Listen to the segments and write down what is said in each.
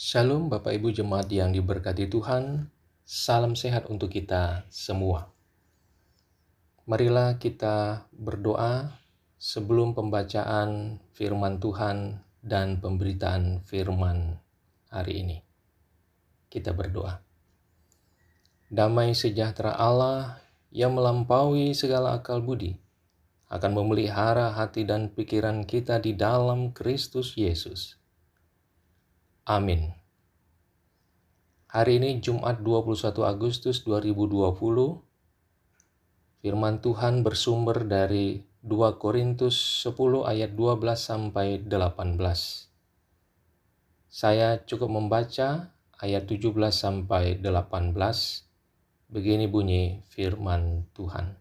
Shalom Bapak Ibu Jemaat yang diberkati Tuhan, salam sehat untuk kita semua. Marilah kita berdoa sebelum pembacaan firman Tuhan dan pemberitaan firman hari ini. Kita berdoa. Damai sejahtera Allah yang melampaui segala akal budi akan memelihara hati dan pikiran kita di dalam Kristus Yesus. Amin. Hari ini Jumat 21 Agustus 2020, firman Tuhan bersumber dari 2 Korintus 10 ayat 12 sampai 18. Saya cukup membaca ayat 17 sampai 18. Begini bunyi firman Tuhan.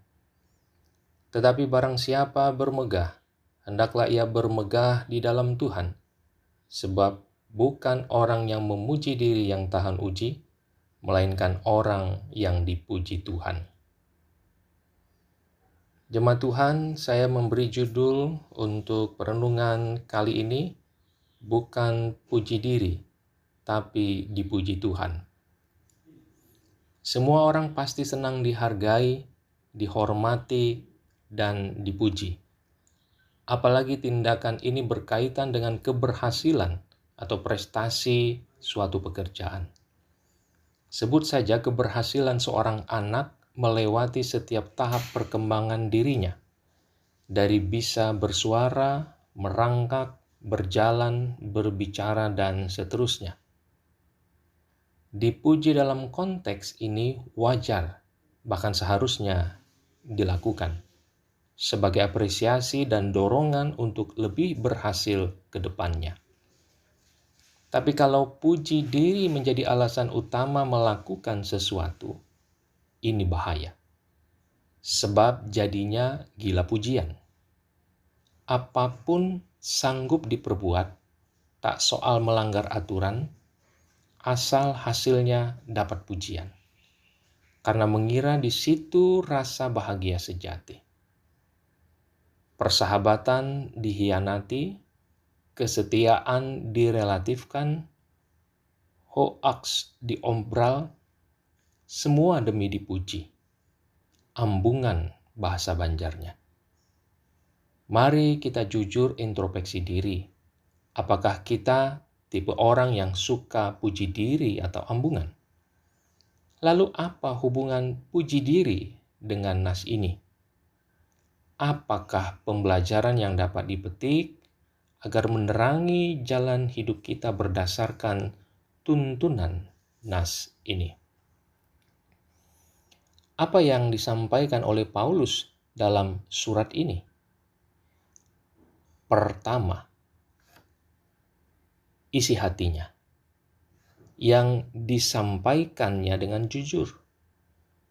Tetapi barang siapa bermegah, hendaklah ia bermegah di dalam Tuhan, sebab bukan orang yang memuji diri yang tahan uji, melainkan orang yang dipuji Tuhan. Jemaat Tuhan, saya memberi judul untuk perenungan kali ini, bukan puji diri, tapi dipuji Tuhan. Semua orang pasti senang dihargai, dihormati, dan dipuji. Apalagi tindakan ini berkaitan dengan keberhasilan atau prestasi suatu pekerjaan. Sebut saja keberhasilan seorang anak melewati setiap tahap perkembangan dirinya, dari bisa bersuara, merangkak, berjalan, berbicara, dan seterusnya. Dipuji dalam konteks ini wajar, bahkan seharusnya dilakukan, sebagai apresiasi dan dorongan untuk lebih berhasil ke depannya. Tapi kalau puji diri menjadi alasan utama melakukan sesuatu, ini bahaya. Sebab jadinya gila pujian. Apapun sanggup diperbuat, tak soal melanggar aturan, asal hasilnya dapat pujian. Karena mengira di situ rasa bahagia sejati. Persahabatan dihianati, kesetiaan direlatifkan, hoaks diombral, semua demi dipuji. Ambungan bahasa Banjarnya. Mari kita jujur introspeksi diri. Apakah kita tipe orang yang suka puji diri atau ambungan? Lalu apa hubungan puji diri dengan nas ini? Apakah pembelajaran yang dapat dipetik agar menerangi jalan hidup kita berdasarkan tuntunan nas ini? Apa yang disampaikan oleh Paulus dalam surat ini? Pertama, isi hatinya yang disampaikannya dengan jujur,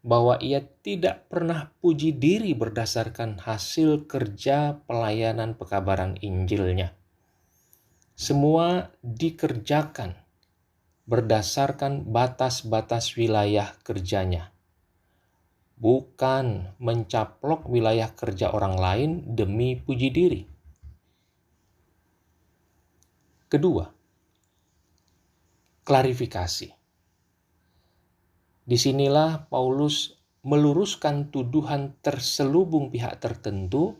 bahwa ia tidak pernah puji diri berdasarkan hasil kerja pelayanan pekabaran Injilnya. Semua dikerjakan berdasarkan batas-batas wilayah kerjanya, bukan mencaplok wilayah kerja orang lain demi puji diri. Kedua, klarifikasi. Disinilah Paulus meluruskan tuduhan terselubung pihak tertentu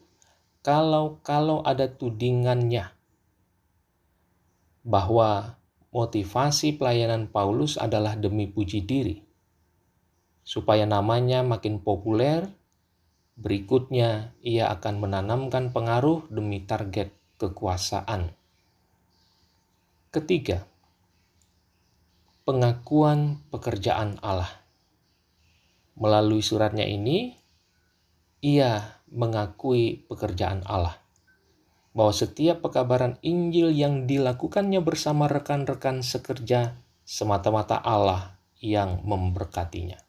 kalau ada tudingannya bahwa motivasi pelayanan Paulus adalah demi puji diri, supaya namanya makin populer. Berikutnya ia akan menanamkan pengaruh demi target kekuasaan. Ketiga, pengakuan pekerjaan Allah. Melalui suratnya ini, ia mengakui pekerjaan Allah, bahwa setiap pekabaran Injil yang dilakukannya bersama rekan-rekan sekerja semata-mata Allah yang memberkatinya.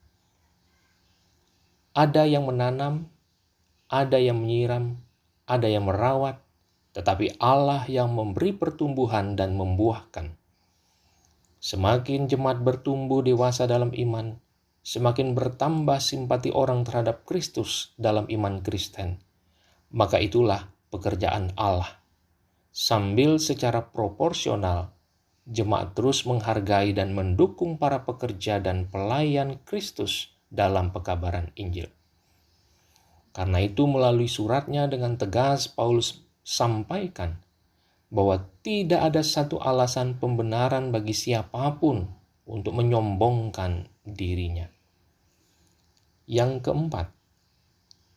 Ada yang menanam, ada yang menyiram, ada yang merawat, tetapi Allah yang memberi pertumbuhan dan membuahkan. Semakin jemaat bertumbuh dewasa dalam iman, semakin bertambah simpati orang terhadap Kristus dalam iman Kristen. Maka itulah pekerjaan Allah. Sambil secara proporsional jemaat terus menghargai dan mendukung para pekerja dan pelayan Kristus dalam pekabaran Injil. Karena itu melalui suratnya dengan tegas Paulus sampaikan bahwa tidak ada satu alasan pembenaran bagi siapapun untuk menyombongkan dirinya. Yang keempat,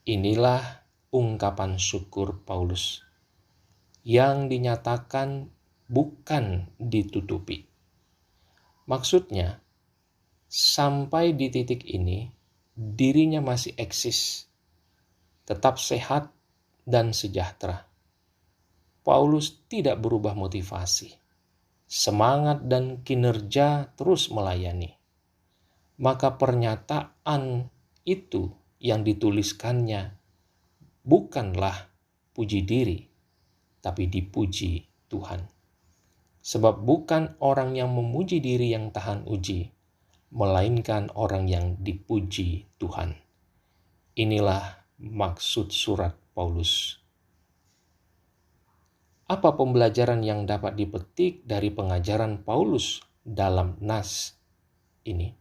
inilah ungkapan syukur Paulus yang dinyatakan bukan ditutupi. Maksudnya, sampai di titik ini, dirinya masih eksis, tetap sehat dan sejahtera. Paulus tidak berubah motivasi, semangat dan kinerja terus melayani. Maka pernyataan itu yang dituliskannya bukanlah puji diri, tapi dipuji Tuhan. Sebab bukan orang yang memuji diri yang tahan uji, melainkan orang yang dipuji Tuhan. Inilah maksud surat Paulus. Apa pembelajaran yang dapat dipetik dari pengajaran Paulus dalam nas ini?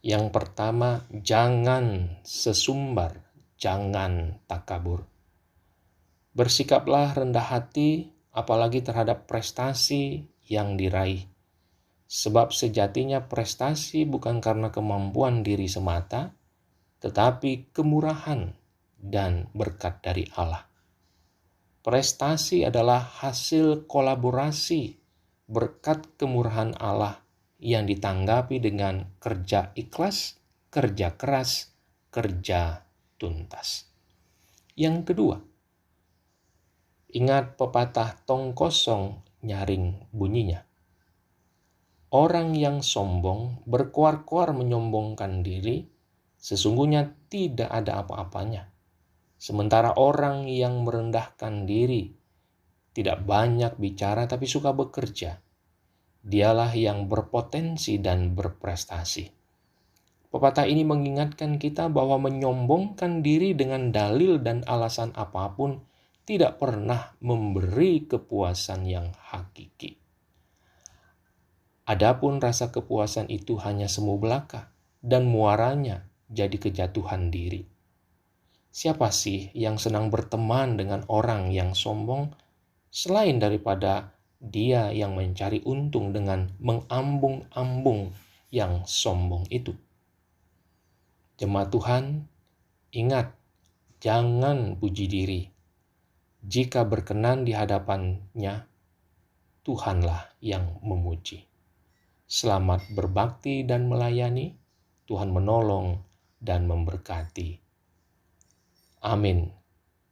Yang pertama, jangan sesumbar, jangan takabur. Bersikaplah rendah hati, apalagi terhadap prestasi yang diraih. Sebab sejatinya prestasi bukan karena kemampuan diri semata, tetapi kemurahan dan berkat dari Allah. Prestasi adalah hasil kolaborasi berkat kemurahan Allah yang ditanggapi dengan kerja ikhlas, kerja keras, kerja tuntas. Yang kedua, ingat pepatah tong kosong nyaring bunyinya. Orang yang sombong berkuar-kuar menyombongkan diri, sesungguhnya tidak ada apa-apanya. Sementara orang yang merendahkan diri tidak banyak bicara tapi suka bekerja, dialah yang berpotensi dan berprestasi. Pepatah ini mengingatkan kita bahwa menyombongkan diri dengan dalil dan alasan apapun tidak pernah memberi kepuasan yang hakiki. Adapun rasa kepuasan itu hanya semu belaka dan muaranya jadi kejatuhan diri. Siapa sih yang senang berteman dengan orang yang sombong selain daripada dia yang mencari untung dengan mengambung-ambung yang sombong itu? Jemaat Tuhan, ingat, jangan puji diri. Jika berkenan di hadapannya, Tuhanlah yang memuji. Selamat berbakti dan melayani, Tuhan menolong dan memberkati. Amin.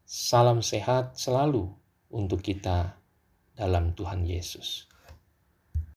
Salam sehat selalu untuk kita dalam Tuhan Yesus.